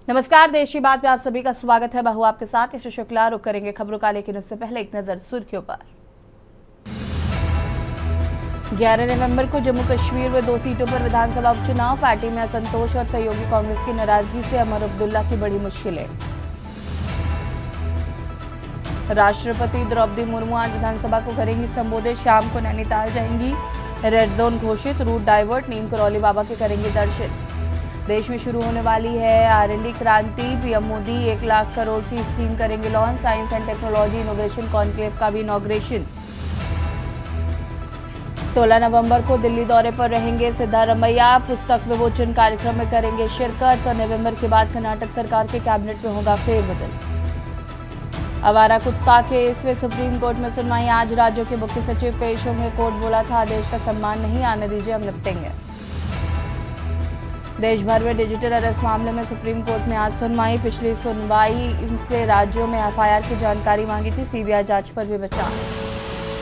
नमस्कार, देश की बात में आप सभी का स्वागत है। मैं हूं आपके साथ यश शुक्ला। रुक करेंगे खबरों का, लेकिन उससे पहले एक नजर सुर्खियों पर। 11 नवंबर को जम्मू कश्मीर में 2 सीटों पर विधानसभा उपचुनाव। पार्टी में असंतोष और सहयोगी कांग्रेस की नाराजगी से अमर अब्दुल्ला की बड़ी मुश्किलें। राष्ट्रपति द्रौपदी मुर्मू आज विधानसभा को करेंगी संबोधित। शाम को नैनीताल जाएंगी। रेड जोन घोषित, रूट डाइवर्ट, नीम करौली बाबा के करेंगे दर्शन। देश में शुरू होने वाली है R&D क्रांति। पीएम मोदी 1 लाख करोड़ की स्कीम करेंगे launch. Science and technology innovation conclave का भी इनॉग्रेशन। 16 नवंबर को दिल्ली दौरे पर रहेंगे सिद्धारमैया। पुस्तक विमोचन कार्यक्रम में करेंगे शिरकत। तो नवंबर के बाद कर्नाटक सरकार के कैबिनेट में होगा फेरबदल। आवारा कुत्ता केस में सुप्रीम कोर्ट में सुनवाई आज। राज्यों के मुख्य सचिव पेश होंगे। कोर्ट बोला था आदेश का सम्मान नहीं, आने दीजिए, हम निपटेंगे। देश भर में डिजिटल अरेस्ट मामले में सुप्रीम कोर्ट में आज सुनवाई। पिछली सुनवाई से राज्यों में FIR की जानकारी मांगी थी। CBI जांच पर भी विचार।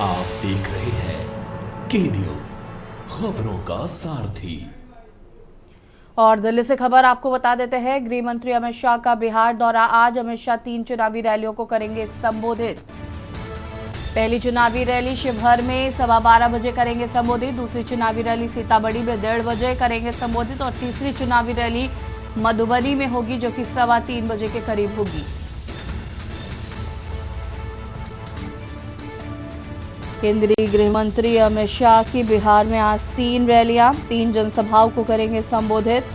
आप देख रहे हैं के न्यूज, खबरों का सारथी। और दिल्ली से खबर आपको बता देते हैं, गृह मंत्री अमित शाह का बिहार दौरा आज। अमित शाह 3 चुनावी रैलियों को करेंगे संबोधित। पहली चुनावी रैली शिवहर में 12:15 बजे करेंगे संबोधित। दूसरी चुनावी रैली सीतामढ़ी में 1:30 बजे करेंगे संबोधित। और तीसरी चुनावी रैली मधुबनी में होगी, जो कि 3:15 बजे के करीब होगी। केंद्रीय गृह मंत्री अमित शाह की बिहार में आज 3 रैलियां, 3 जनसभाओं को करेंगे संबोधित।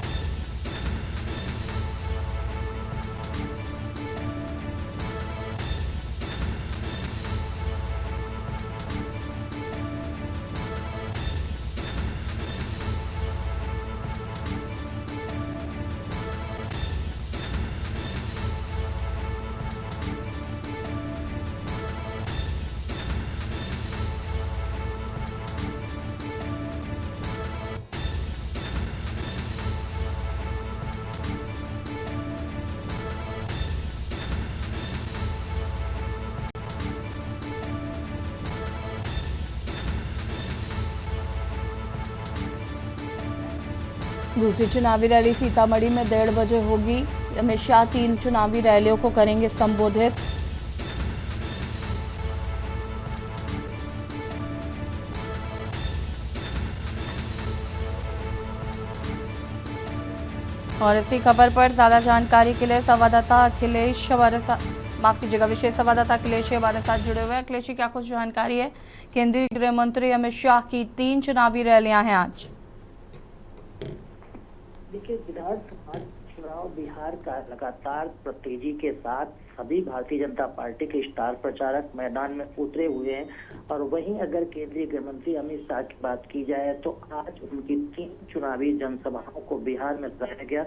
दूसरी चुनावी रैली सीतामढ़ी में 1:30 बजे होगी। अमित शाह 3 चुनावी रैलियों को करेंगे संबोधित। और इसी खबर पर ज्यादा जानकारी के लिए संवाददाता अखिलेश हमारे साथ, विशेष संवाददाता अखिलेश हमारे साथ जुड़े हुए हैं। अखिलेश, क्या कुछ जानकारी है? केंद्रीय गृह मंत्री अमित शाह की 3 चुनावी रैलियां हैं आज। देखिए, विधानसभा चुनाव बिहार का लगातार तेजी के साथ सभी भारतीय जनता पार्टी के स्टार प्रचारक मैदान में उतरे हुए हैं। और वहीं अगर केंद्रीय गृह मंत्री अमित शाह की बात की जाए तो आज उनकी 3 चुनावी जनसभाओं को बिहार में कराया गया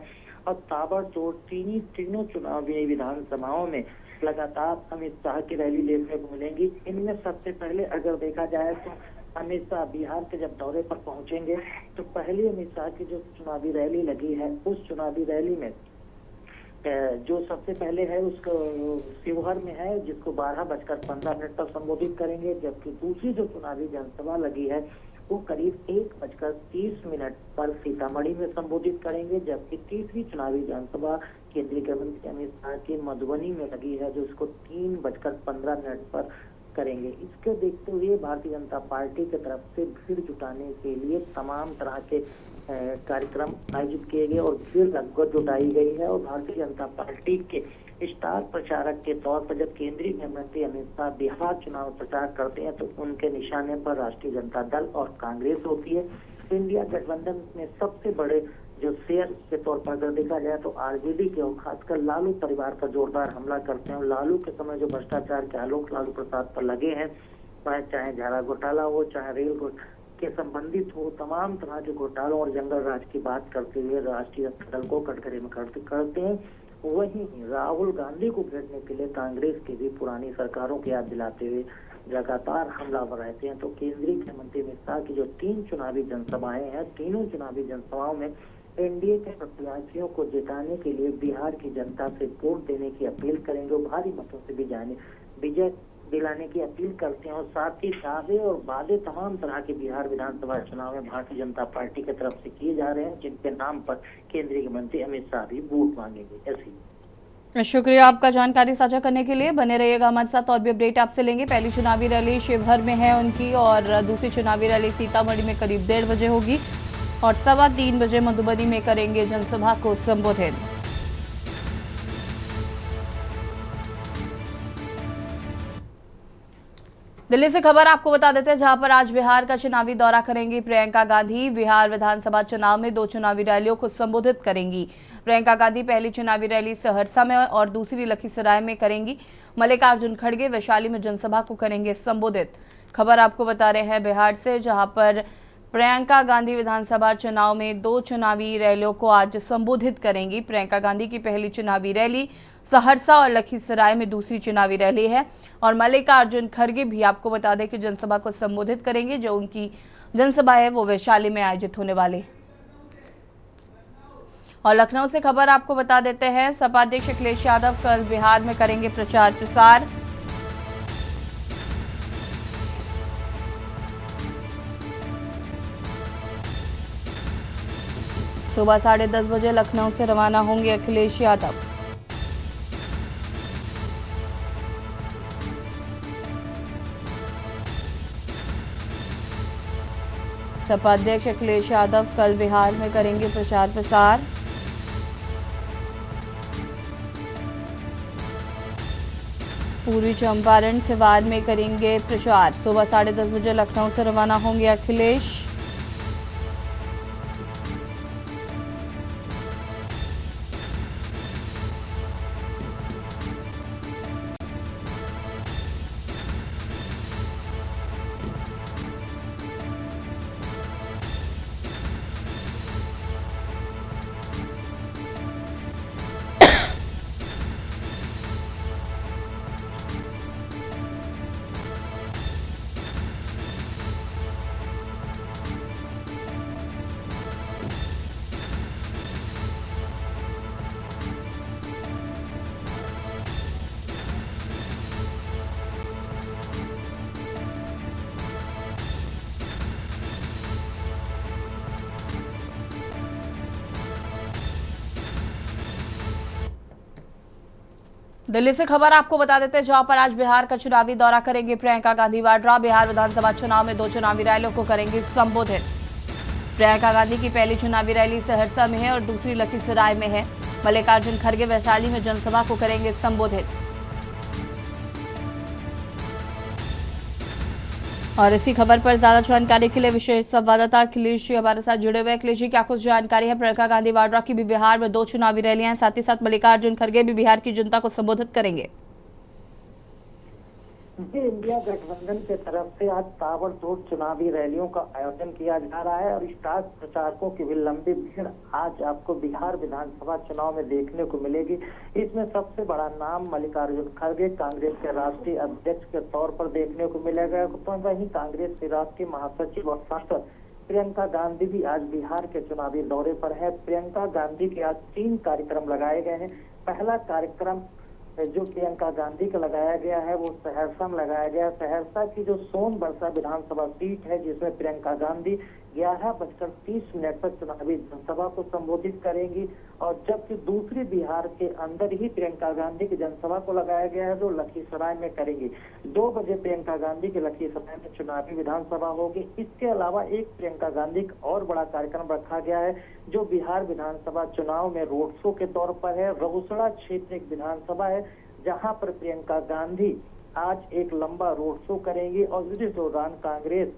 और ताबड़तोड़ तीनों चुनावी विधानसभाओं में लगातार अमित शाह की रैली देखने को मिलेंगी। इनमें सबसे पहले अगर देखा जाए तो अमित शाह बिहार के जब दौरे पर पहुंचेंगे तो पहली अमित शाह की जो चुनावी रैली लगी है, उस चुनावी रैली में जो सबसे पहले है उसको शिवहर में है, जिसको 12:15 पर संबोधित करेंगे। जबकि दूसरी जो चुनावी जनसभा लगी है वो करीब 1:30 पर सीतामढ़ी में संबोधित करेंगे। जबकि तीसरी चुनावी जनसभा केंद्रीय गृह मंत्री अमित शाह की मधुबनी में लगी है, जो उसको 3:15 पर करेंगे। इसको देखते हुए भारतीय जनता पार्टी की तरफ से भीड़ जुटाने के लिए तमाम तरह के कार्यक्रम आयोजित किए गए और भीड़ लगभग जुटाई गई है। और भारतीय जनता पार्टी के स्टार प्रचारक के तौर पर जब केंद्रीय गृह मंत्री अमित शाह बिहार चुनाव प्रचार करते हैं तो उनके निशाने पर राष्ट्रीय जनता दल और कांग्रेस होती है। इंडिया गठबंधन में सबसे बड़े जो शेयर के तौर पर अगर देखा जाए तो RJD के और खासकर लालू परिवार पर जोरदार हमला करते हैं। लालू के समय जो भ्रष्टाचार के आरोप लालू प्रसाद पर लगे हैं, चाहे झारा घोटाला हो, चाहे रेल के संबंधित हो, तमाम तरह के घोटालों और जंगल राज की बात करते हुए राष्ट्रीय दल को कटघरे में करते हैं। वहीं राहुल गांधी को घेरने के लिए कांग्रेस की भी पुरानी सरकारों की याद दिलाते हुए लगातार हमलावर रहते हैं। तो केंद्रीय गृह मंत्री अमित शाह की जो 3 चुनावी जनसभाएं हैं, तीनों चुनावी जनसभाओं में एनडीए के प्रत्याशियों को जिताने के लिए बिहार की जनता से वोट देने की अपील करेंगे। भारी मतों से भी विजय दिलाने की अपील करते हैं और साथ ही दावे और वादे तमाम तरह के बिहार विधानसभा चुनाव में भारतीय जनता पार्टी की तरफ से किए जा रहे हैं, जिनके नाम पर केंद्रीय मंत्री अमित शाह भी वोट मांगेंगे। ऐसी शुक्रिया आपका जानकारी साझा करने के लिए। बने रहिएगा हमारे साथ, और भी अपडेट आपसे लेंगे। पहली चुनावी रैली शिवहर में है उनकी, और दूसरी चुनावी रैली सीतामढ़ी में करीब 1:30 बजे होगी, और 3:15 बजे मधुबनी में करेंगे जनसभा को संबोधित। दिल्ली से खबर आपको बता देते हैं, जहां पर आज बिहार का चुनावी दौरा करेंगी प्रियंका गांधी। बिहार विधानसभा चुनाव में 2 चुनावी रैलियों को संबोधित करेंगी। प्रियंका गांधी पहली चुनावी रैली सहरसा में और दूसरी लखीसराय में करेंगी। मल्लिकार्जुन खड़गे वैशाली में जनसभा को करेंगे संबोधित। खबर आपको बता रहे हैं बिहार से, जहां पर प्रियंका गांधी विधानसभा चुनाव में 2 चुनावी रैलियों को आज संबोधित करेंगी। प्रियंका गांधी की पहली चुनावी रैली सहरसा और लखीसराय में दूसरी चुनावी रैली है, और मल्लिकार्जुन खड़गे भी आपको बता दें कि जनसभा को संबोधित करेंगे। जो उनकी जनसभा है वो वैशाली में आयोजित होने वाली। और लखनऊ से खबर आपको बता देते हैं, सपा अध्यक्ष अखिलेश यादव कल बिहार में करेंगे प्रचार प्रसार। सुबह 10:30 बजे लखनऊ से रवाना होंगे अखिलेश यादव। सपा अध्यक्ष अखिलेश यादव कल बिहार में करेंगे प्रचार प्रसार। पूर्वी चंपारण सिवान में करेंगे प्रचार। सुबह 10:30 बजे लखनऊ से रवाना होंगे अखिलेश। दिल्ली से खबर आपको बता देते हैं, जहां पर आज बिहार का चुनावी दौरा करेंगे प्रियंका गांधी वाड्रा। बिहार विधानसभा चुनाव में 2 चुनावी रैलियों को करेंगे संबोधित। प्रियंका गांधी की पहली चुनावी रैली सहरसा में है और दूसरी लखीसराय में है। मल्लिकार्जुन खड़गे वैशाली में जनसभा को करेंगे संबोधित। और इसी खबर पर ज्यादा जानकारी के लिए विशेष संवाददाता अखिलेश जी हमारे साथ जुड़े हुए। अखिलेश जी, क्या कुछ जानकारी है? प्रियंका गांधी वाड्रा की भी बिहार में 2 चुनावी रैलियां हैं, साथ ही साथ मल्लिकार्जुन खड़गे भी बिहार की जनता को संबोधित करेंगे। जी, इंडिया गठबंधन के तरफ से आज ताबड़तोड़ चुनावी रैलियों का आयोजन किया जा रहा है, और स्टार प्रचारकों की भी लंबी भीड़ आज आपको बिहार विधानसभा चुनाव में देखने को मिलेगी। इसमें सबसे बड़ा नाम मल्लिकार्जुन खड़गे कांग्रेस के राष्ट्रीय अध्यक्ष के तौर पर देखने को मिलेगा। तो वहीं कांग्रेस की राष्ट्रीय महासचिव और सांसद प्रियंका गांधी भी आज बिहार के चुनावी दौरे पर है। प्रियंका गांधी के आज 3 कार्यक्रम लगाए गए हैं। पहला कार्यक्रम जो प्रियंका गांधी का लगाया गया है वो सहरसा में लगाया गया। सहरसा की जो सोनबरसा विधानसभा सीट है, जिसमें प्रियंका गांधी 11:30 पर चुनावी जनसभा को संबोधित करेंगी, और जबकि दूसरी बिहार के अंदर ही प्रियंका गांधी की जनसभा को लगाया गया है जो लखीसराय में करेंगी। 2 बजे प्रियंका गांधी की लखीसराय में चुनावी विधानसभा होगी। इसके अलावा एक प्रियंका गांधी का और बड़ा कार्यक्रम रखा गया है जो बिहार विधानसभा चुनाव में रोड शो के तौर पर है। रोसड़ा क्षेत्र एक विधानसभा है जहां पर प्रियंका गांधी आज एक लंबा रोड शो करेंगी, और इस दौरान कांग्रेस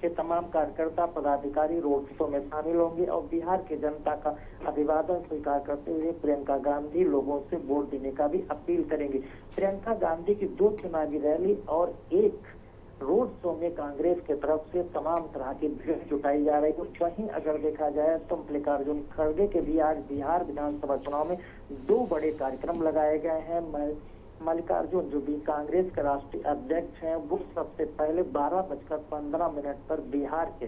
के तमाम कार्यकर्ता पदाधिकारी रोड शो में शामिल होंगे और बिहार की जनता का अभिवादन स्वीकार करते हुए प्रियंका गांधी लोगों से वोट देने का भी अपील करेंगी। प्रियंका गांधी की 2 चुनावी रैली और एक रोड शो में कांग्रेस की तरफ से तमाम तरह की भीड़ जुटाई जा रही है। वहीं अगर देखा जाए तो मल्लिकार्जुन खड़गे के भी आज बिहार विधानसभा चुनाव में 2 बड़े कार्यक्रम लगाए गए हैं। मल्लिकार्जुन जो भी कांग्रेस के राष्ट्रीय अध्यक्ष हैं, वो सबसे पहले 12:15 पर बिहार के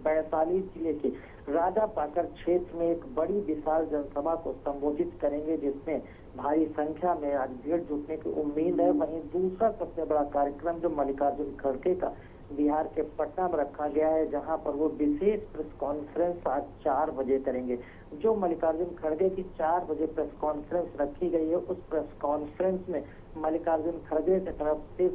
वैशाली जिले के राजा पाकर क्षेत्र में एक बड़ी विशाल जनसभा को संबोधित करेंगे, जिसमें भारी संख्या में आज भीड़ जुटने की उम्मीद है। वहीं दूसरा सबसे बड़ा कार्यक्रम जो मल्लिकार्जुन खड़गे का बिहार के पटना में रखा गया है, जहां पर वो विशेष प्रेस कॉन्फ्रेंस आज 4 बजे करेंगे। जो मल्लिकार्जुन खड़गे की 4 बजे प्रेस कॉन्फ्रेंस रखी गई है, उस प्रेस कॉन्फ्रेंस में मल्लिकार्जुन खड़गे की तरफ से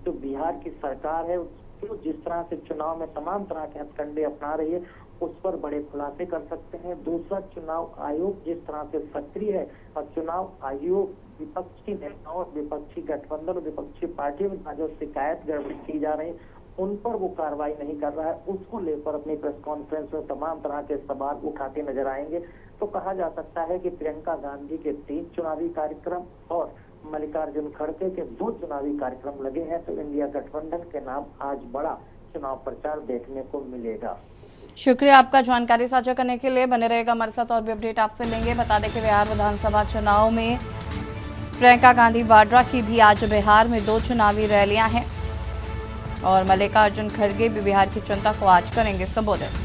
जो बिहार की सरकार है तो जिस तरह से चुनाव में तमाम तरह के हथकंडे अपना रही है, उस पर बड़े खुलासे कर सकते हैं। दूसरा, चुनाव आयोग जिस तरह से सक्रिय है और चुनाव आयोग विपक्षी नेताओं, विपक्षी गठबंधन और विपक्षी पार्टियों में जो शिकायत गड़बड़ी की जा रही है उन पर वो कार्रवाई नहीं कर रहा है, उसको लेकर अपनी प्रेस कॉन्फ्रेंस में तमाम तरह के सवाल उठाते नजर आएंगे। तो कहा जा सकता है कि प्रियंका गांधी के 3 चुनावी कार्यक्रम और मल्लिकार्जुन खड़गे के 2 चुनावी कार्यक्रम लगे हैं, तो इंडिया गठबंधन के नाम आज बड़ा चुनाव प्रचार देखने को मिलेगा। शुक्रिया आपका जानकारी साझा करने के लिए। बने रहेगा हमारे साथ और भी अपडेट आपसे लेंगे। बता दें कि बिहार विधानसभा चुनाव में प्रियंका गांधी वाड्रा की भी आज बिहार में 2 चुनावी रैलियां हैं और मल्लिकार्जुन खड़गे भी बिहार की जनता को आज करेंगे संबोधित।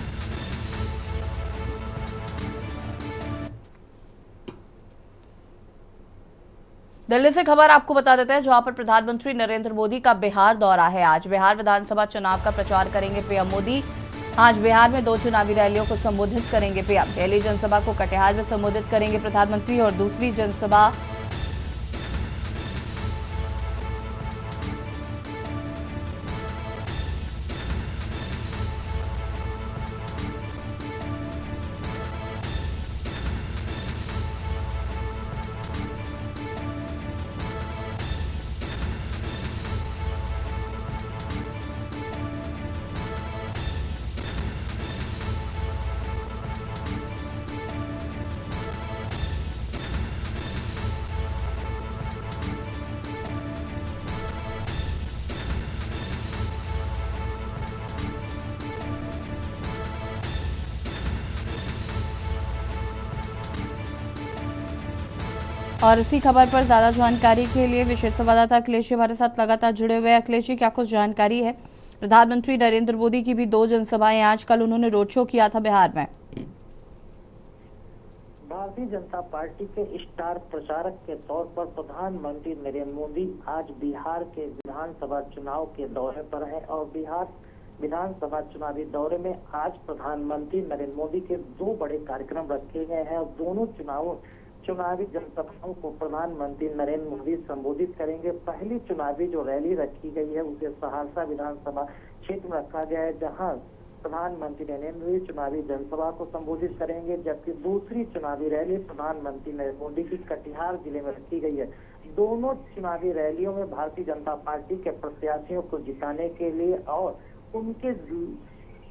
दिल्ली से खबर आपको बता देते हैं, जहां पर प्रधानमंत्री नरेंद्र मोदी का बिहार दौरा है। आज बिहार विधानसभा चुनाव का प्रचार करेंगे पीएम मोदी। आज बिहार में 2 चुनावी रैलियों को संबोधित करेंगे पीएम। पहली जनसभा को कटिहार में संबोधित करेंगे प्रधानमंत्री और दूसरी जनसभा और इसी खबर पर ज्यादा जानकारी के लिए विशेष संवाददाता अखिलेश हमारे साथ लगातार जुड़े हुए हैं। अखिलेश जी, क्या कुछ जानकारी है? प्रधानमंत्री नरेंद्र मोदी की भी 2 जनसभाएं आज, कल उन्होंने रोड शो किया था बिहार में। भारतीय जनता पार्टी के स्टार प्रचारक के तौर पर प्रधानमंत्री नरेंद्र मोदी आज बिहार के विधानसभा चुनाव के दौरे पर हैं और बिहार विधानसभा चुनावी दौरे में आज प्रधानमंत्री नरेंद्र मोदी के 2 बड़े कार्यक्रम रखे गए हैं और दोनों चुनावी जनसभाओं को प्रधानमंत्री नरेंद्र मोदी संबोधित करेंगे। पहली चुनावी जो रैली रखी गई है उसे सहरसा विधानसभा क्षेत्र में रखा गया है, जहां प्रधानमंत्री नरेंद्र मोदी चुनावी जनसभा को संबोधित करेंगे, जबकि दूसरी चुनावी रैली प्रधानमंत्री नरेंद्र मोदी की कटिहार जिले में रखी गई है। दोनों चुनावी रैलियों में भारतीय जनता पार्टी के प्रत्याशियों को जिताने के लिए और उनके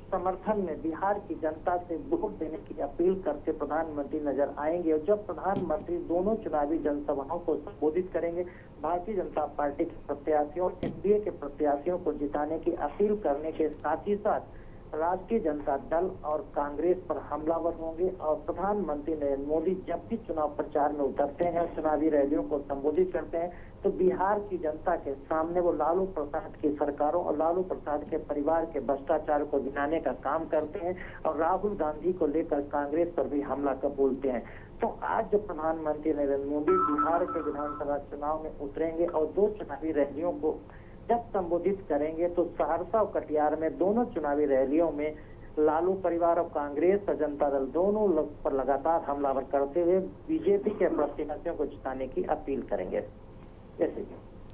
समर्थन में बिहार की जनता से वोट देने की अपील करते प्रधानमंत्री नजर आएंगे। और जब प्रधानमंत्री दोनों चुनावी जनसभाओं को संबोधित करेंगे, भारतीय जनता पार्टी के प्रत्याशियों और एनडीए के प्रत्याशियों को जिताने की अपील करने के साथ ही साथ राष्ट्रीय जनता दल और कांग्रेस पर हमलावर होंगे। और प्रधानमंत्री नरेंद्र मोदी जब भी चुनाव प्रचार में उतरते हैं, चुनावी रैलियों को संबोधित करते हैं, तो बिहार की जनता के सामने वो लालू प्रसाद की सरकारों और लालू प्रसाद के परिवार के भ्रष्टाचार को गिनाने का काम करते हैं और राहुल गांधी को लेकर कांग्रेस पर भी हमला कर बोलते हैं। तो आज जब प्रधानमंत्री नरेंद्र मोदी बिहार के विधानसभा चुनाव में उतरेंगे और 2 चुनावी रैलियों को जब संबोधित करेंगे, तो सहरसा और कटिहार में दोनों चुनावी रैलियों में लालू परिवार और कांग्रेस और जनता दल दोनों पर लगातार हमलावर करते हुए बीजेपी के प्रत्याशियों को जिताने की अपील करेंगे।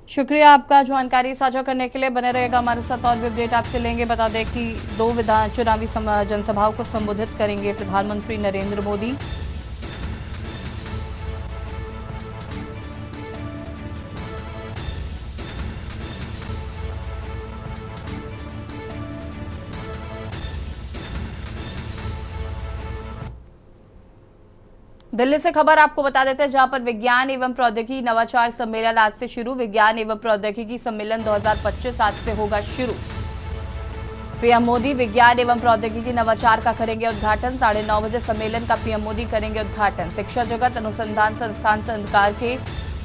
शुक्रिया आपका जानकारी साझा करने के लिए। बने रहेगा हमारे साथ और भी अपडेट आपसे लेंगे। बता दें कि 2 चुनावी जनसभाओं को संबोधित करेंगे प्रधानमंत्री नरेंद्र मोदी। दिल्ली से खबर आपको बता देते हैं, जहां पर विज्ञान एवं प्रौद्योगिकी नवाचार सम्मेलन आज से शुरू। विज्ञान एवं प्रौद्योगिकी सम्मेलन 2025 आज से होगा शुरू। पीएम मोदी विज्ञान एवं प्रौद्योगिकी नवाचार का करेंगे उद्घाटन। 9:30 बजे सम्मेलन का पीएम मोदी करेंगे उद्घाटन। शिक्षा जगत, अनुसंधान संस्थान, संस्कार के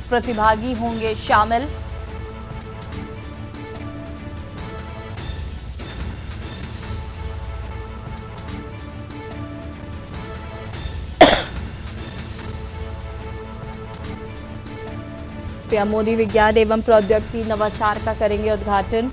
प्रतिभागी होंगे शामिल। पीएम मोदी विज्ञान एवं प्रौद्योगिकी नवाचार का करेंगे उद्घाटन।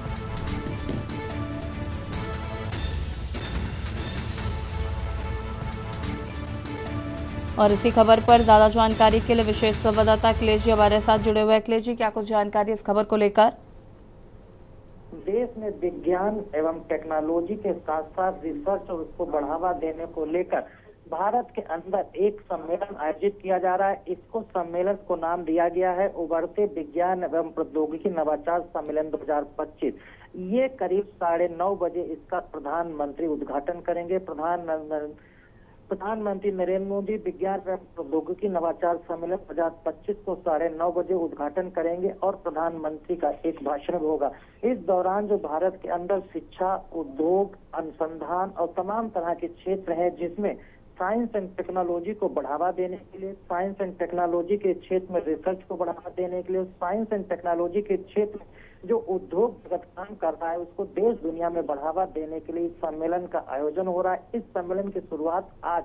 और इसी खबर पर ज्यादा जानकारी के लिए विशेष संवाददाता अखिलेश जी हमारे साथ जुड़े हुए। अखिलेश जी, क्या कुछ जानकारी इस खबर को लेकर? देश में विज्ञान एवं टेक्नोलॉजी के साथ साथ रिसर्च और उसको बढ़ावा देने को लेकर भारत के अंदर एक सम्मेलन आयोजित किया जा रहा है। इसको सम्मेलन को नाम दिया गया है उभरते विज्ञान एवं प्रौद्योगिकी नवाचार सम्मेलन 2025। ये करीब 9:30 बजे इसका प्रधानमंत्री उद्घाटन करेंगे। प्रधानमंत्री नरेंद्र मोदी विज्ञान एवं प्रौद्योगिकी नवाचार सम्मेलन 2025 को 9:30 बजे उद्घाटन करेंगे और प्रधानमंत्री का एक भाषण होगा। इस दौरान जो भारत के अंदर शिक्षा, उद्योग, अनुसंधान और तमाम तरह के क्षेत्र हैं, जिसमें साइंस एंड टेक्नोलॉजी को बढ़ावा देने के लिए, साइंस एंड टेक्नोलॉजी के क्षेत्र में रिसर्च को बढ़ावा देने के लिए, साइंस एंड टेक्नोलॉजी के क्षेत्र में जो उद्योग जगत काम कर रहा है उसको देश दुनिया में बढ़ावा देने के लिए इस सम्मेलन का आयोजन हो रहा है। इस सम्मेलन की शुरुआत आज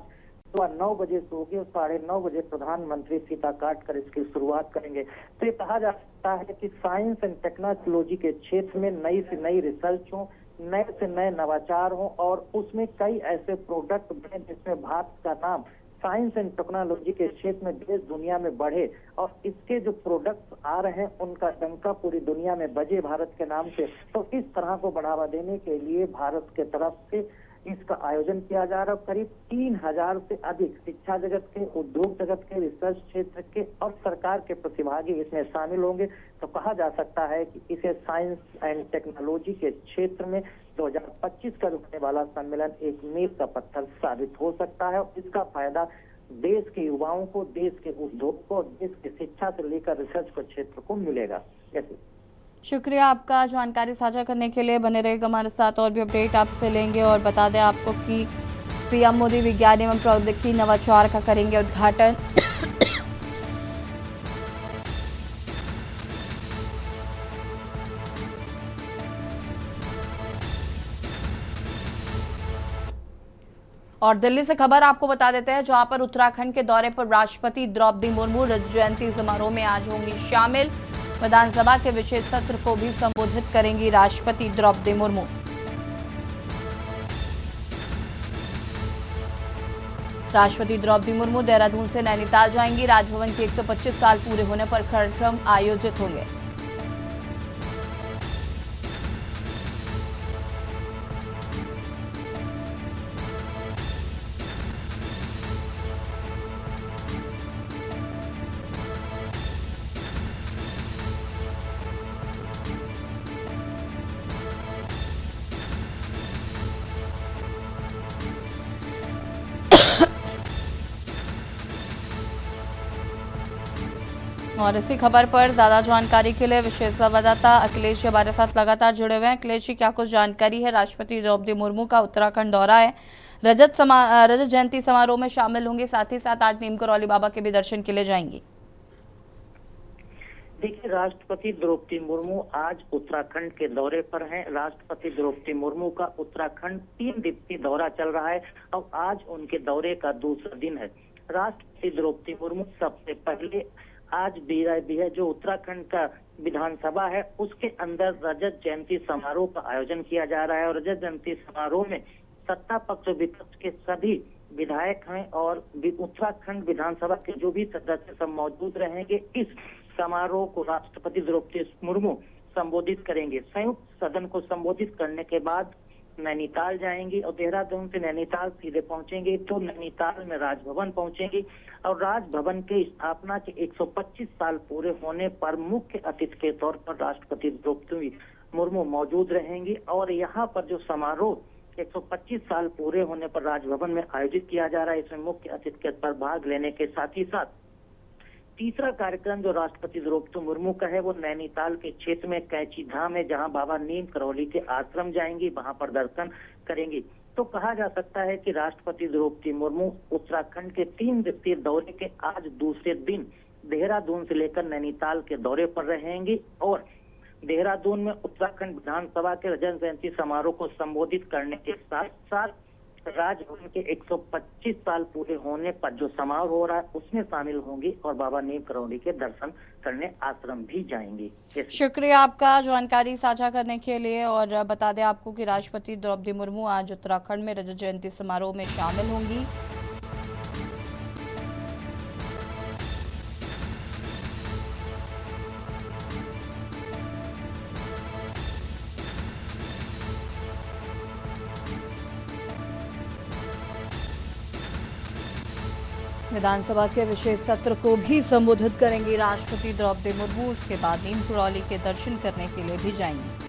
सुबह 9 बजे से होगी और 9:30 बजे प्रधानमंत्री फीता काट कर इसकी शुरुआत करेंगे। तो ये कहा जा सकता है कि साइंस एंड टेक्नोलॉजी के क्षेत्र में नई से नई रिसर्च हो, नए से नए नवाचार हो और उसमें कई ऐसे प्रोडक्ट बने जिसमें भारत का नाम साइंस एंड टेक्नोलॉजी के क्षेत्र में देश दुनिया में बढ़े और इसके जो प्रोडक्ट्स आ रहे हैं उनका डंका पूरी दुनिया में बजे भारत के नाम से। तो इस तरह को बढ़ावा देने के लिए भारत के तरफ से इसका आयोजन किया जा रहा है। करीब 3000 से अधिक शिक्षा जगत के, उद्योग जगत के, रिसर्च क्षेत्र के और सरकार के प्रतिभागी इसमें शामिल होंगे। तो कहा जा सकता है कि इसे साइंस एंड टेक्नोलॉजी के क्षेत्र में 2025 का होने वाला सम्मेलन एक मील का पत्थर साबित हो सकता है और इसका फायदा देश के युवाओं को, देश के उद्योग को, देश की शिक्षा से लेकर रिसर्च के क्षेत्र को मिलेगा। शुक्रिया आपका जानकारी साझा करने के लिए। बने रहेगा हमारे साथ, और भी अपडेट आपसे लेंगे। और बता दें आपको कि पीएम मोदी विज्ञान एवं प्रौद्योगिकी नवाचार का करेंगे उद्घाटन। और दिल्ली से खबर आपको बता देते हैं, जहां पर उत्तराखंड के दौरे पर राष्ट्रपति द्रौपदी मुर्मू रजत जयंती समारोह में आज होंगी शामिल। विधानसभा के विशेष सत्र को भी संबोधित करेंगी राष्ट्रपति द्रौपदी मुर्मू। राष्ट्रपति द्रौपदी मुर्मू देहरादून से नैनीताल जाएंगी। राजभवन के 125 साल पूरे होने पर कार्यक्रम आयोजित होंगे। और इसी खबर पर ज्यादा जानकारी के लिए विशेष संवाददाता अखिलेश जी हमारे साथ लगातार जुड़े हुए हैं। अखिलेश जी, क्या कुछ जानकारी है? राष्ट्रपति द्रौपदी मुर्मू का उत्तराखंड दौरा है, रजत जयंती समारोह में शामिल होंगे, साथ ही साथ आज नीम करौली बाबा के भी दर्शन के लिए जाएंगी। देखिए, राष्ट्रपति द्रौपदी मुर्मू आज उत्तराखंड के दौरे पर हैं। राष्ट्रपति द्रौपदी मुर्मू का उत्तराखंड 3 दिवसीय दौरा चल रहा है और आज उनके दौरे का दूसरा दिन है। राष्ट्रपति द्रौपदी मुर्मू सबसे पहले आज जो उत्तराखंड का विधानसभा है उसके अंदर रजत जयंती समारोह का आयोजन किया जा रहा है और रजत जयंती समारोह में सत्ता पक्ष विपक्ष के सभी विधायक हैं और उत्तराखंड विधानसभा के जो भी सदस्य सब मौजूद रहेंगे। इस समारोह को राष्ट्रपति द्रौपदी मुर्मू संबोधित करेंगे। संयुक्त सदन को संबोधित करने के बाद नैनीताल जाएंगी और देहरादून से नैनीताल सीधे पहुंचेंगे तो नैनीताल में राजभवन पहुंचेंगी और राजभवन के स्थापना के 125 साल पूरे होने पर मुख्य अतिथि के तौर पर राष्ट्रपति द्रौपदी मुर्मू मौजूद रहेंगी और यहाँ पर जो समारोह 125 साल पूरे होने पर राजभवन में आयोजित किया जा रहा है, इसमें मुख्य अतिथि के पर भाग लेने के साथ ही साथ तीसरा कार्यक्रम जो राष्ट्रपति द्रौपदी मुर्मू का है वो नैनीताल के क्षेत्र में कैंची धाम है, जहां बाबा नीम करौली के आश्रम जाएंगी, वहां पर दर्शन करेंगी। तो कहा जा सकता है कि राष्ट्रपति द्रौपदी मुर्मू उत्तराखंड के 3 दिवसीय दौरे के आज दूसरे दिन देहरादून से लेकर नैनीताल के दौरे पर रहेंगी और देहरादून में उत्तराखंड विधानसभा के रजत जयंती समारोह को संबोधित करने के साथ साथ राजभवन के 125 साल पूरे होने पर जो समारोह हो रहा है उसमें शामिल होंगी और बाबा नीम करौंदी के दर्शन करने आश्रम भी जाएंगी। शुक्रिया आपका जानकारी साझा करने के लिए। और बता दें आपको कि राष्ट्रपति द्रौपदी मुर्मू आज उत्तराखंड में रजत जयंती समारोह में शामिल होंगी। विधानसभा के विशेष सत्र को भी संबोधित करेंगी राष्ट्रपति द्रौपदी मुर्मू। उसके बाद नीम करौली के दर्शन करने के लिए भी जाएंगी।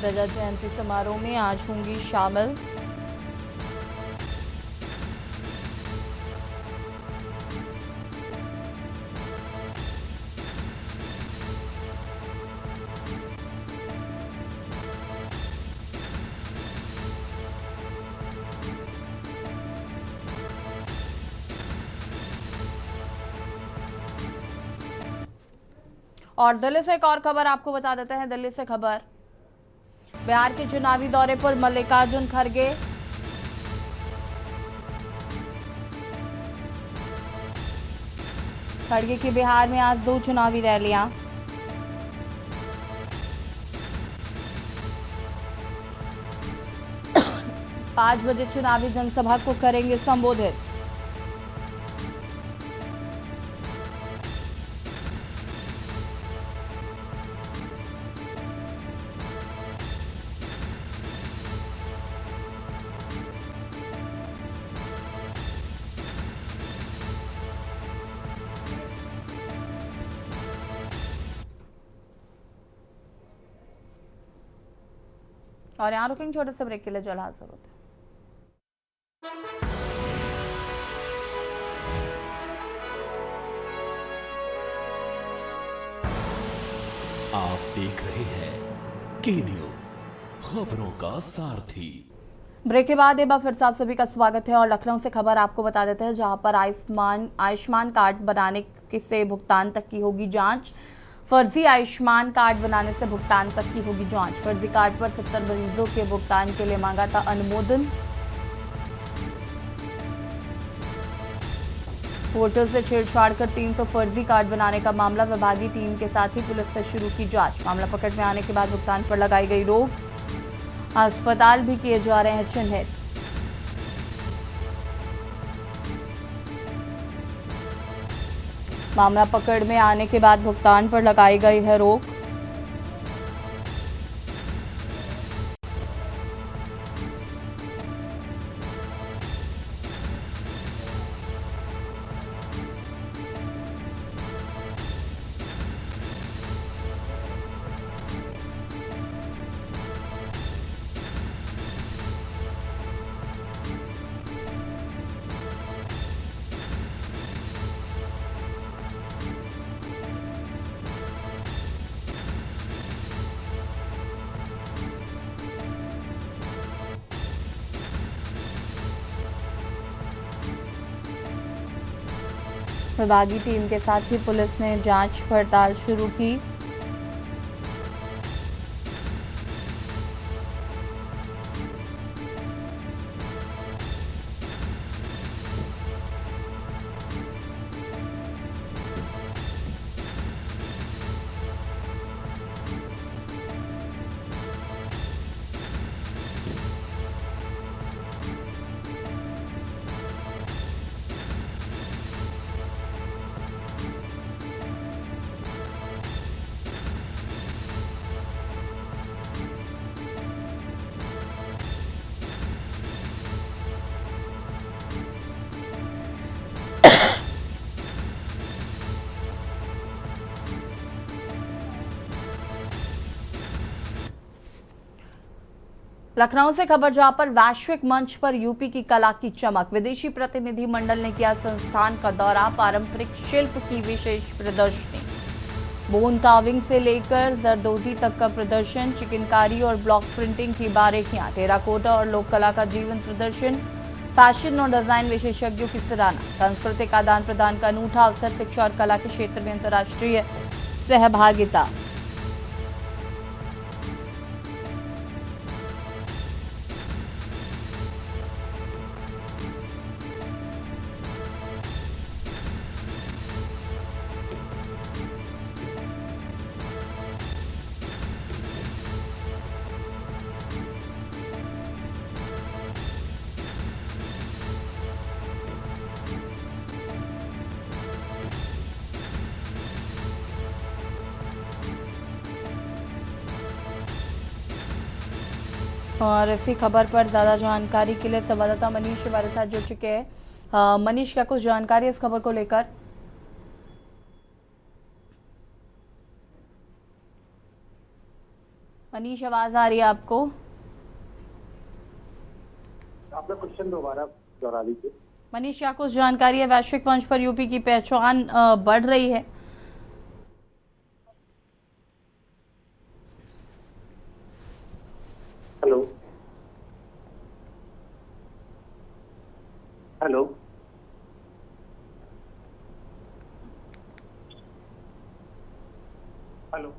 रजत जयंती समारोह में आज होंगी शामिल। और दिल्ली से एक और खबर आपको बता देते हैं। दिल्ली से खबर, बिहार के चुनावी दौरे पर मल्लिकार्जुन खड़गे। खड़गे की बिहार में आज 2 चुनावी रैलियां। पांच बजे चुनावी जनसभा को करेंगे संबोधित। और यहाँ रुकेंगे छोटे से ब्रेक के लिए, जल्द हाजिर होते हैं। आप देख रहे हैं के न्यूज, खबरों का सारथी। ब्रेक के बाद एक बार फिर से आप सभी का स्वागत है। और लखनऊ से खबर आपको बता देते हैं, जहां पर आयुष्मान कार्ड बनाने से भुगतान तक की होगी जांच। फर्जी आयुष्मान कार्ड बनाने से भुगतान तक की होगी जांच। फर्जी कार्ड पर 70 मरीजों के भुगतान के लिए मांगा था अनुमोदन। पोर्टल से छेड़छाड़ कर 300 फर्जी कार्ड बनाने का मामला। विभागीय टीम के साथ ही पुलिस से शुरू की जांच। मामला पकड़ में आने के बाद भुगतान पर लगाई गई रोक। अस्पताल भी किए जा रहे हैं चिन्हित। मामला पकड़ में आने के बाद भुगतान पर लगाई गई है रोक। विभागीय टीम के साथ ही पुलिस ने जांच पड़ताल शुरू की। लखनऊ से खबर, जहां पर वैश्विक मंच पर यूपी की कला की चमक। विदेशी प्रतिनिधि मंडल ने किया संस्थान का दौरा। पारंपरिक शिल्प की विशेष प्रदर्शनी। बोन कार्विंग से लेकर जरदोजी तक का प्रदर्शन। चिकनकारी और ब्लॉक प्रिंटिंग की बारीकियां। टेराकोटा और लोक कला का जीवन प्रदर्शन। फैशन और डिजाइन विशेषज्ञों की सराहना। सांस्कृतिक आदान प्रदान का अनूठा अवसर, शिक्षा और कला के क्षेत्र में अंतर्राष्ट्रीय सहभागिता। और इसी खबर पर ज़्यादा जानकारी के लिए संवाददाता मनीष हमारे साथ जुड़ चुके हैं। मनीष, क्या कुछ जानकारी है इस खबर को लेकर? मनीष, आवाज आ रही है आपको? आपने क्वेश्चन दोबारा दोहरा दीजिए। मनीष, क्या कुछ जानकारी है? वैश्विक मंच पर यूपी की पहचान बढ़ रही है। हेलो हेलो हेलो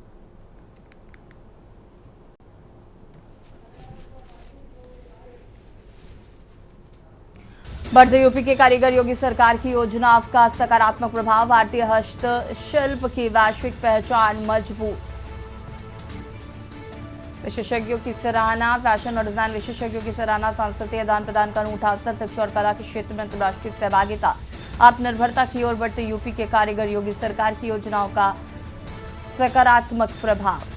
बढ़ते यूपी के कारीगर, योगी सरकार की योजनाओं का सकारात्मक प्रभाव, भारतीय हस्तशिल्प की वैश्विक पहचान मजबूत। विशेषज्ञों की सराहना, फैशन और डिजाइन विशेषज्ञों की सराहना। सांस्कृतिक आदान प्रदान का अनूठा अवसर, शिक्षा और कला के क्षेत्र में अंतर्राष्ट्रीय सहभागिता। आत्मनिर्भरता की ओर बढ़ते यूपी के कारीगर, योगी सरकार की योजनाओं का सकारात्मक प्रभाव।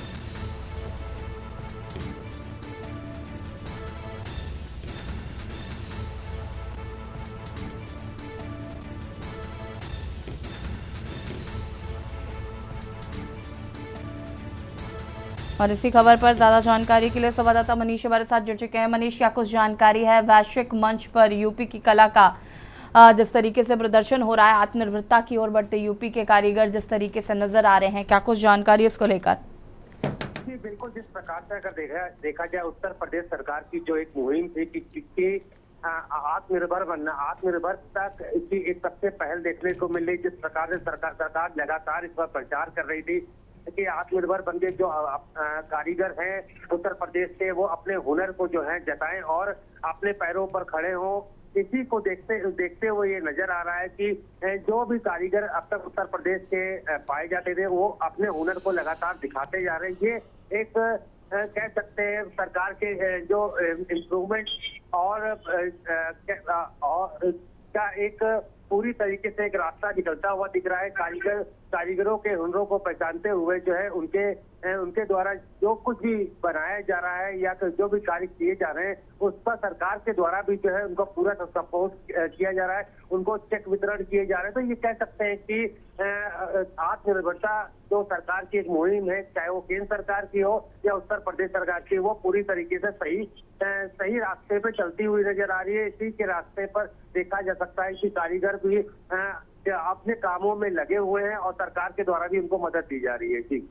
और इसी खबर पर ज्यादा जानकारी के लिए संवाददाता मनीष हमारे साथ जुड़ चुके हैं। मनीष, क्या कुछ जानकारी है? वैश्विक मंच पर यूपी की कला का जिस तरीके से प्रदर्शन हो रहा है, आत्मनिर्भरता की ओर बढ़ते यूपी के कारीगर जिस तरीके से नजर आ रहे हैं, क्या कुछ जानकारी इसको लेकर? जी बिल्कुल, जिस प्रकार से अगर देखा जाए उत्तर प्रदेश सरकार की जो एक मुहिम थी कि आत्मनिर्भर बनना, आत्मनिर्भरता की एक सबसे पहल देखने को मिल रही। जिस प्रकार से सरकार लगातार इस पर प्रचार कर रही थी कि आत्मनिर्भर बन के जो कारीगर हैं उत्तर प्रदेश के, वो अपने हुनर को जो है जताएं और अपने पैरों पर खड़े हों। इसी को देखते हुए ये नजर आ रहा है कि जो भी कारीगर अब तक उत्तर प्रदेश के पाए जाते थे, वो अपने हुनर को लगातार दिखाते जा रहे हैं। ये एक कह सकते हैं सरकार के जो इम्प्रूवमेंट और का एक पूरी तरीके से एक रास्ता निकलता हुआ दिख रहा है। कारीगरों के हुनरों को पहचानते हुए जो है उनके द्वारा जो कुछ भी बनाया जा रहा है या जो भी कार्य किए जा रहे हैं, उस पर सरकार के द्वारा भी जो है उनको पूरा सपोर्ट किया जा रहा है, उनको चेक वितरण किए जा रहे हैं। तो ये कह सकते हैं कि आत्मनिर्भरता जो सरकार की एक मुहिम है, चाहे वो केंद्र सरकार की हो या उत्तर प्रदेश सरकार की, वो पूरी तरीके से सही रास्ते पे चलती हुई नजर आ रही है। इसी के रास्ते पर देखा जा सकता है कि कारीगर भी अपने कामों में लगे हुए हैं और सरकार के द्वारा भी उनको मदद दी जा रही है। जी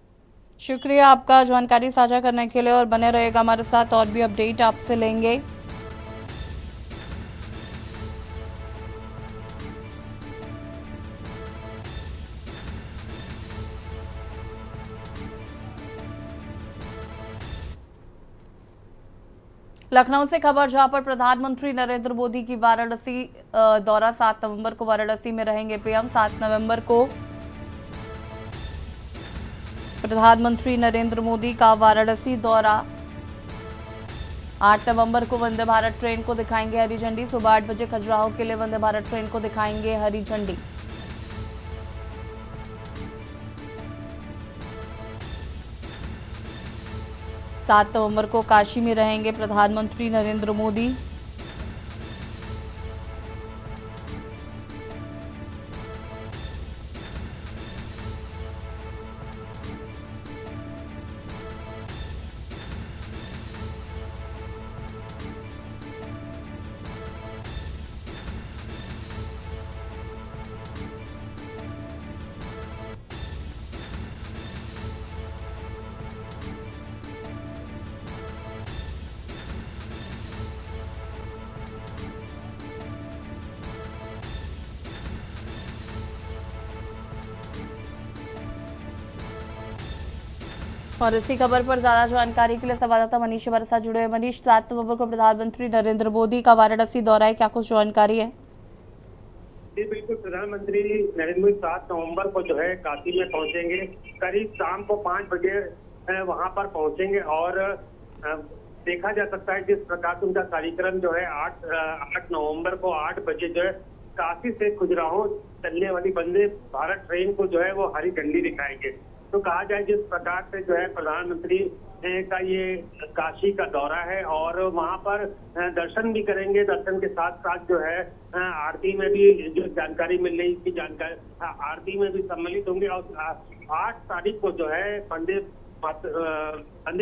शुक्रिया आपका जानकारी साझा करने के लिए, और बने रहेगा हमारे साथ, और भी अपडेट आपसे लेंगे। लखनऊ से खबर, जहां पर प्रधानमंत्री नरेंद्र मोदी की वाराणसी दौरा, 7 नवंबर को वाराणसी में रहेंगे पीएम। 7 नवंबर को प्रधानमंत्री नरेंद्र मोदी का वाराणसी दौरा। 8 नवंबर को वंदे भारत ट्रेन को दिखाएंगे हरी झंडी। सुबह 8 बजे खजुराहो के लिए वंदे भारत ट्रेन को दिखाएंगे हरी झंडी। सात नवंबर को काशी में रहेंगे प्रधानमंत्री नरेंद्र मोदी। और इसी खबर पर ज्यादा जानकारी के लिए संवाददाता मनीष हमारे साथ जुड़े हैं। मनीष, 7 नवंबर को प्रधानमंत्री नरेंद्र मोदी का वाराणसी दौरा है, क्या कुछ जानकारी है? जी बिल्कुल, प्रधानमंत्री नरेंद्र मोदी 7 नवंबर को जो है काशी में पहुंचेंगे। करीब शाम को 5 बजे वहां पर पहुंचेंगे और देखा जा सकता है जिस प्रकार से उनका कार्यक्रम जो है 8 नवंबर को 8 बजे जो है काशी से खजुराहो चलने वाली वंदे भारत ट्रेन को जो है वो हरी झंडी दिखाएंगे। तो कहा जाए जिस प्रकार से जो है प्रधानमंत्री का ये काशी का दौरा है और वहां पर दर्शन भी करेंगे। दर्शन के साथ साथ जो है आरती में भी जो जानकारी मिल रही की जानकारी आरती में भी सम्मिलित होंगे। और 8 तारीख को जो है वंदे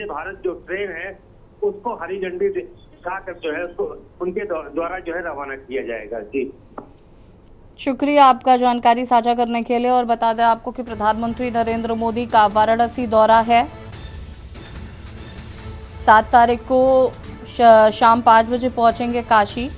भारत जो ट्रेन है उसको हरी झंडी दिखाकर जो है उसको उनके द्वारा जो है रवाना किया जाएगा। जी शुक्रिया आपका जानकारी साझा करने के लिए। और बता दें आपको कि प्रधानमंत्री नरेंद्र मोदी का वाराणसी दौरा है। 7 तारीख को शाम 5 बजे पहुंचेंगे काशी।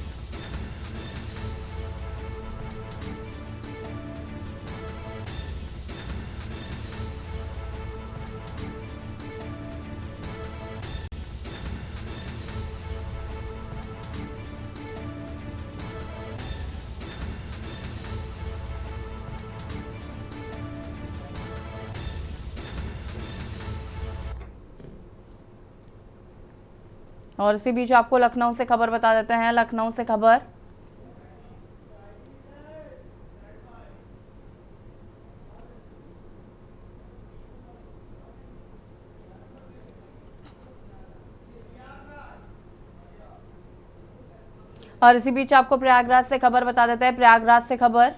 और इसी बीच आपको लखनऊ से खबर बता देते हैं। लखनऊ से खबर, और इसी बीच आपको प्रयागराज से खबर बता देते हैं। प्रयागराज से खबर,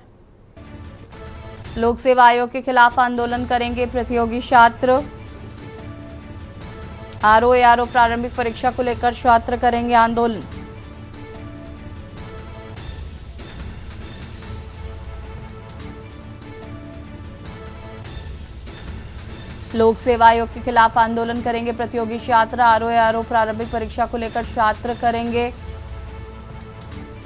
लोक सेवा आयोग के खिलाफ आंदोलन करेंगे प्रतियोगी छात्र। आरओ प्रारंभिक परीक्षा को लेकर छात्र करेंगे आंदोलन। लोक सेवा आयोग के खिलाफ आंदोलन करेंगे प्रतियोगी छात्र। आरओ प्रारंभिक परीक्षा को लेकर छात्र करेंगे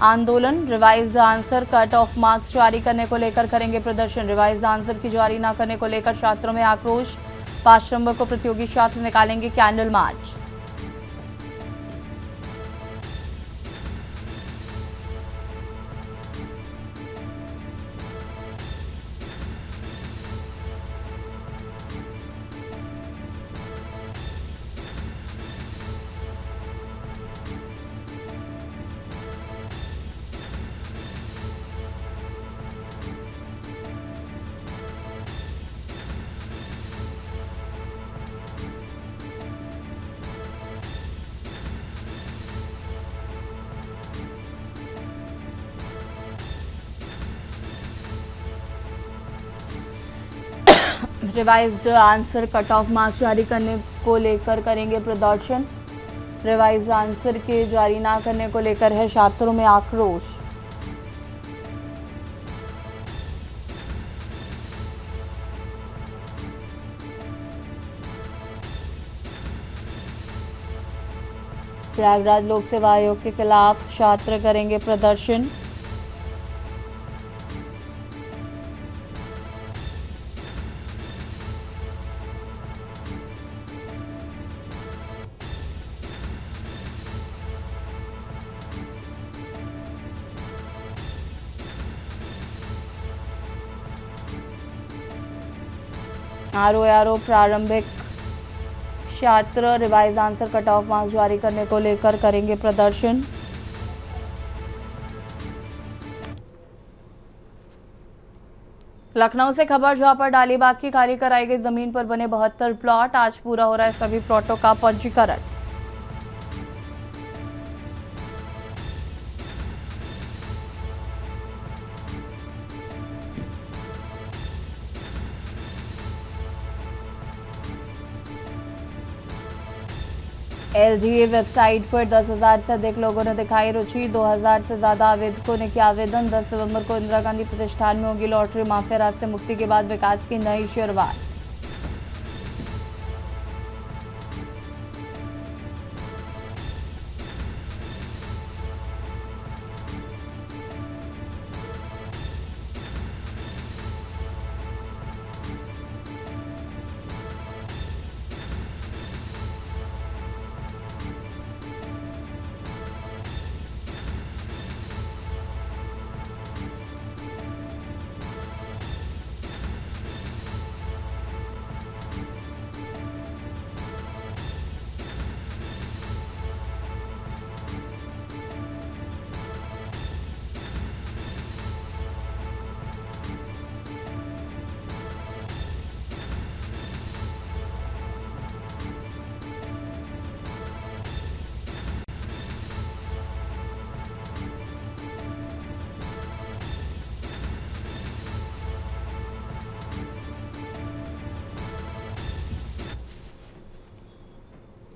आंदोलन। Revise answer cut off marks जारी करने को लेकर करेंगे प्रदर्शन। रिवाइज आंसर की जारी न करने को लेकर छात्रों में आक्रोश। 5 नवंबर को प्रतियोगी छात्र निकालेंगे candle march. Revised answer cut off marks जारी करने को लेकर करेंगे प्रदर्शन। रिवाइज आंसर के जारी ना करने को लेकर है छात्रों में आक्रोश। प्रयागराज लोक सेवा आयोग के खिलाफ छात्र करेंगे प्रदर्शन। आरओ प्रारंभिक छात्र revise answer cut off marks जारी करने को लेकर करेंगे प्रदर्शन। लखनऊ से खबर, जहां पर डालीबाग की खाली कराई गई जमीन पर बने 72 प्लॉट, आज पूरा हो रहा है सभी प्लॉटों का पंजीकरण। एलजीए वेबसाइट पर 10,000 से अधिक लोगों ने दिखाई रुचि। 2,000 से ज्यादा आवेदकों ने किया आवेदन। 10 नवंबर को इंदिरा गांधी प्रतिष्ठान में होगी लॉटरी माफिया राज से मुक्ति के बाद विकास की नई शुरुआत।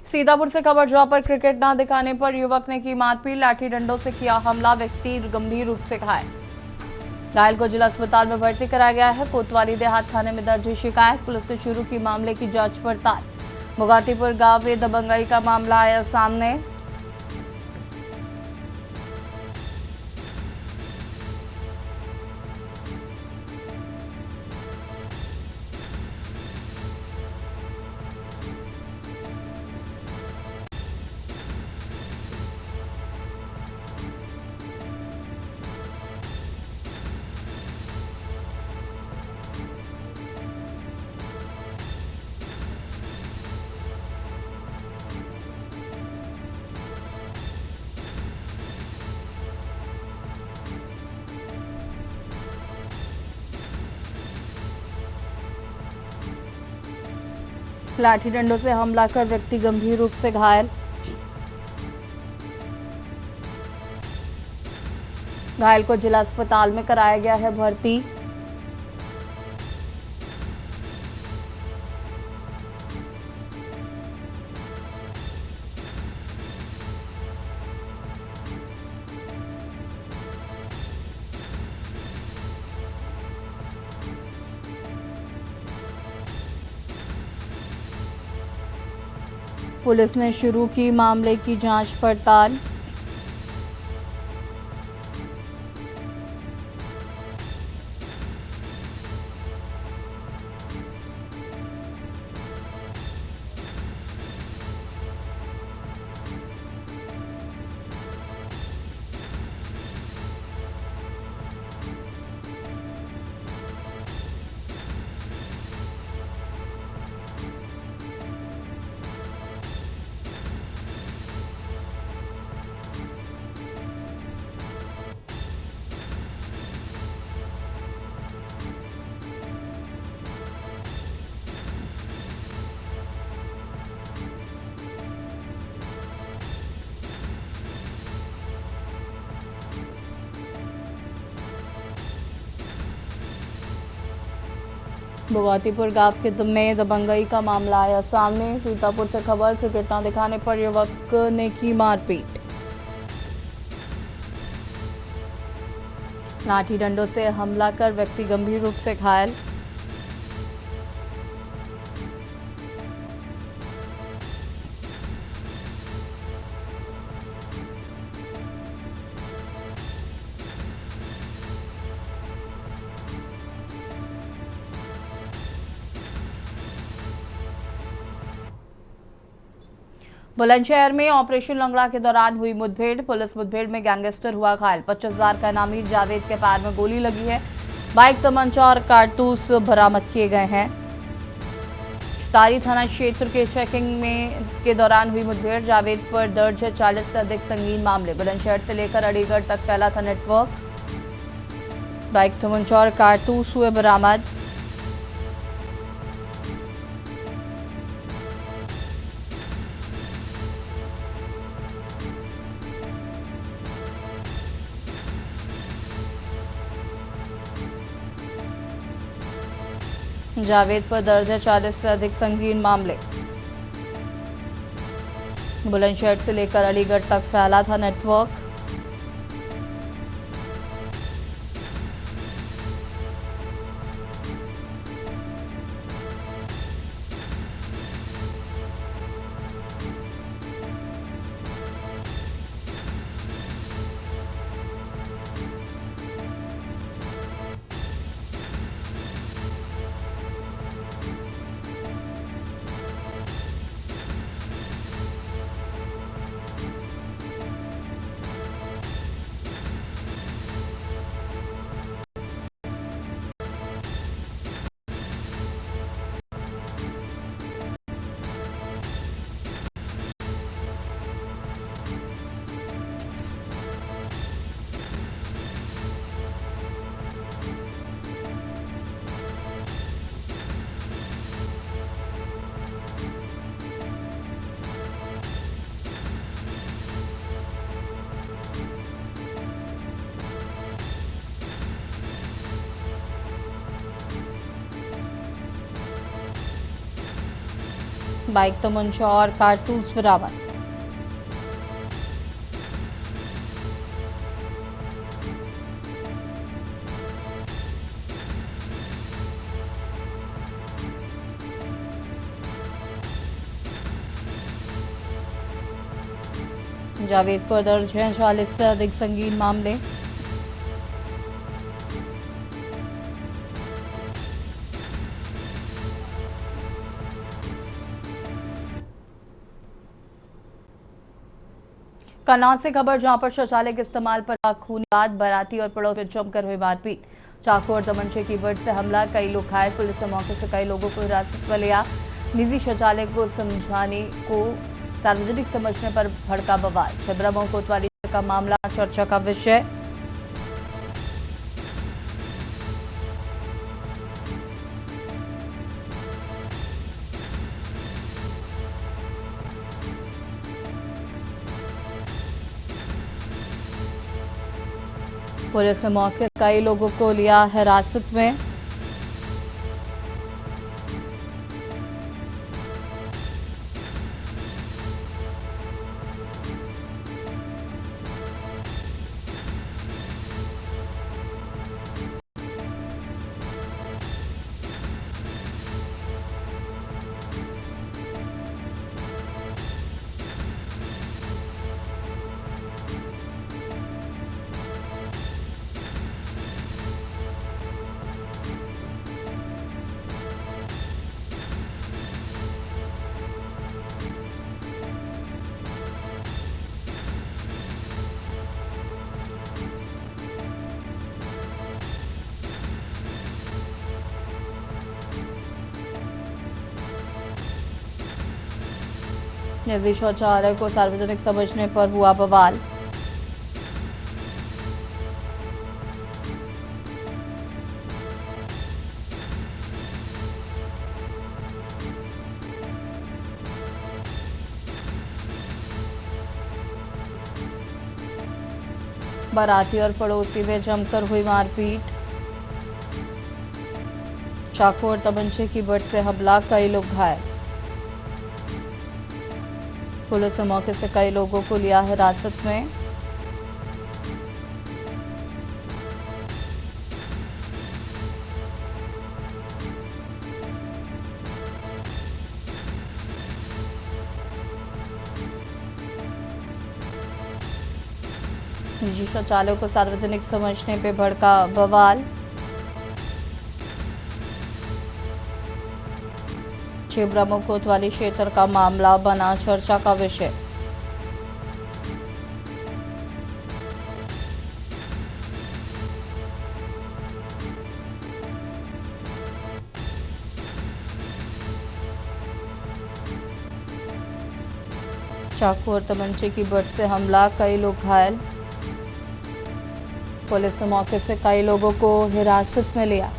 सीतापुर से खबर जहां पर क्रिकेट न दिखाने पर युवक ने की मारपीट, लाठी डंडों से किया हमला, व्यक्ति गंभीर रूप से घायल। घायल को जिला अस्पताल में भर्ती कराया गया है। कोतवाली देहात थाने में दर्ज है शिकायत। पुलिस ने शुरू की मामले की जांच पड़ताल। मुगातीपुर गांव में दबंगई का मामला आया सामने। लाठी डंडों से हमला कर व्यक्ति गंभीर रूप से घायल। घायल को जिला अस्पताल में कराया गया है भर्ती। पुलिस ने शुरू की मामले की जांच पड़ताल। मुगातीपुर गांव के में दबंगई का मामला आया सामने। सीतापुर से खबर, क्रिकेट न दिखाने पर युवक ने की मारपीट, लाठी डंडों से हमला कर व्यक्ति गंभीर रूप से घायल। बुलंदशहर में ऑपरेशन लंगड़ा के दौरान हुई मुठभेड़। पुलिस मुठभेड़ में गैंगस्टर हुआ घायल। 25,000 का इनामी जावेद के पैर में गोली लगी है। बाइक, तमंचा और कारतूस बरामद किए गए हैं। चितारी थाना क्षेत्र के चेकिंग के दौरान हुई मुठभेड़। जावेद पर दर्ज है 40 से अधिक संगीन मामले। बुलंदशहर से लेकर अलीगढ़ तक फैला था नेटवर्क। बाइक, तमंचा और कारतूस हुए बरामद। जावेद पर दर्ज है 40 से अधिक संगीन मामले। बुलंदशहर से लेकर अलीगढ़ तक फैला था नेटवर्क। बाइक, तमंचा और कारतूस बरामद। जावेद पर दर्ज हैं 40 से अधिक संगीन मामले। कन्नौज से खबर, जहां पर शौचालय के इस्तेमाल पर खूनी बाद बाराती और पड़ोस में जमकर हुई मारपीट। चाकू और तमंचे की बट से हमला, कई लोग घायल। पुलिस ने मौके से कई लोगों को हिरासत में लिया। निजी शौचालय को समझाने को सार्वजनिक समझने पर भड़का बवाल। छिबरामऊ कोतवाली का मामला चर्चा का विषय। पुलिस ने मौके से कई लोगों को लिया हिरासत में। निजी शौचालय को सार्वजनिक समझने पर हुआ बवाल। बाराती और पड़ोसी में जमकर हुई मारपीट। चाकू और तमंचे की बट से हमला, कई लोग घायल। पुलिस ने मौके से कई लोगों को लिया हिरासत में। निजी शौचालयों को सार्वजनिक समझने पे भड़का बवाल। छिबरामऊ कोतवाली क्षेत्र का मामला बना चर्चा का विषय। चाकू और तमंचे की बट से हमला, कई लोग घायल। पुलिस ने मौके से कई लोगों को हिरासत में लिया।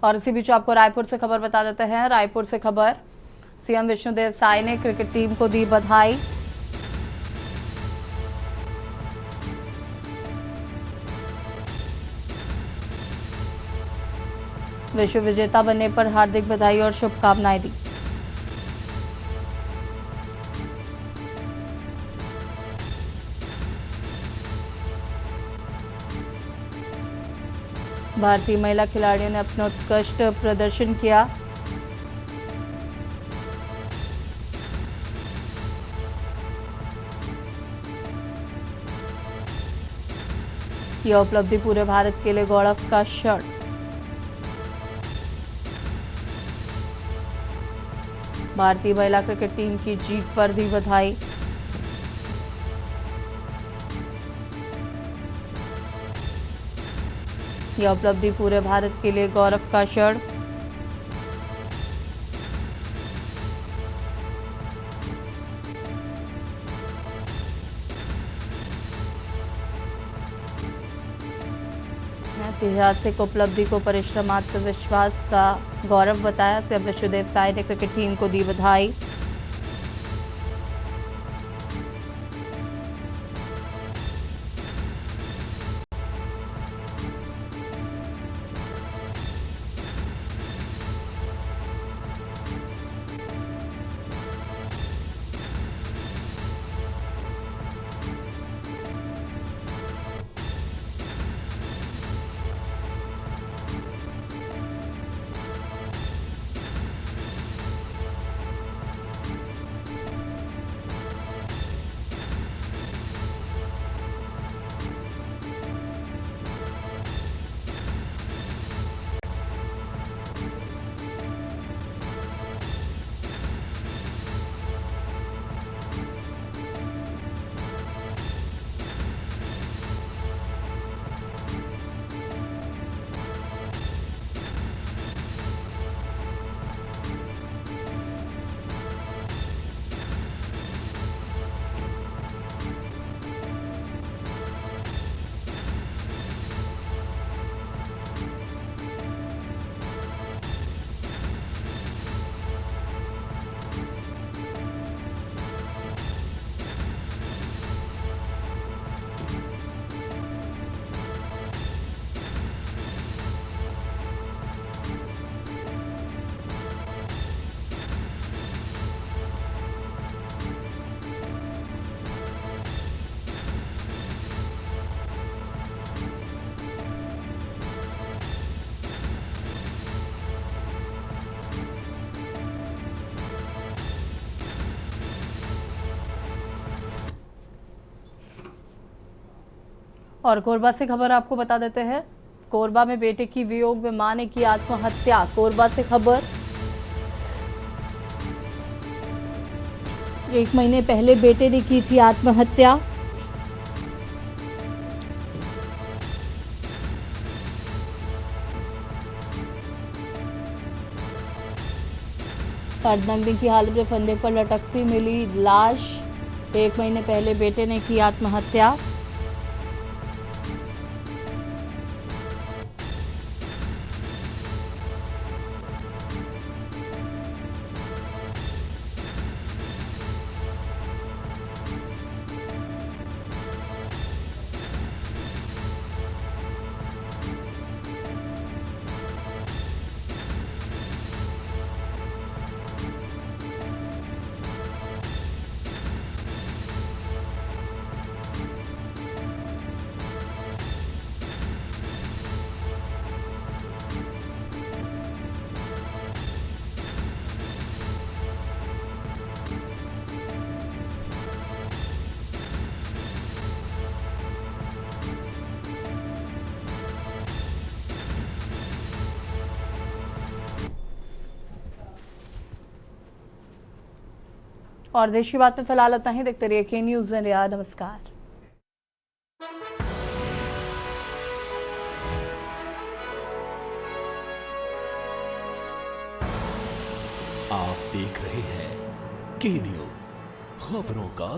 और इसी बीच आपको रायपुर से खबर बता देते हैं। रायपुर से खबर, सीएम विष्णुदेव साय ने क्रिकेट टीम को दी बधाई। विश्व विजेता बनने पर हार्दिक बधाई और शुभकामनाएं दी। भारतीय महिला खिलाड़ियों ने अपना उत्कृष्ट प्रदर्शन किया। यह उपलब्धि पूरे भारत के लिए गौरव का क्षण। भारतीय महिला क्रिकेट टीम की जीत पर दी बधाई। यह उपलब्धि पूरे भारत के लिए गौरव का क्षण। ऐतिहासिक उपलब्धि को परिश्रम, आत्मविश्वास का गौरव बताया। सीएम विष्णुदेव साय ने क्रिकेट टीम को दी बधाई। और कोरबा से खबर आपको बता देते हैं। कोरबा में बेटे की वियोग में मां ने की आत्महत्या। कोरबा से खबर, 1 महीने पहले बेटे ने की थी आत्महत्या। अर्धनग्न की हालत में फंदे पर लटकती मिली लाश। 1 महीने पहले बेटे ने की आत्महत्या। और देश की बात में फिलहाल इतना ही। देखते रहिए के न्यूज़ इंडिया। नमस्कार। आप देख रहे हैं के न्यूज़, खबरों का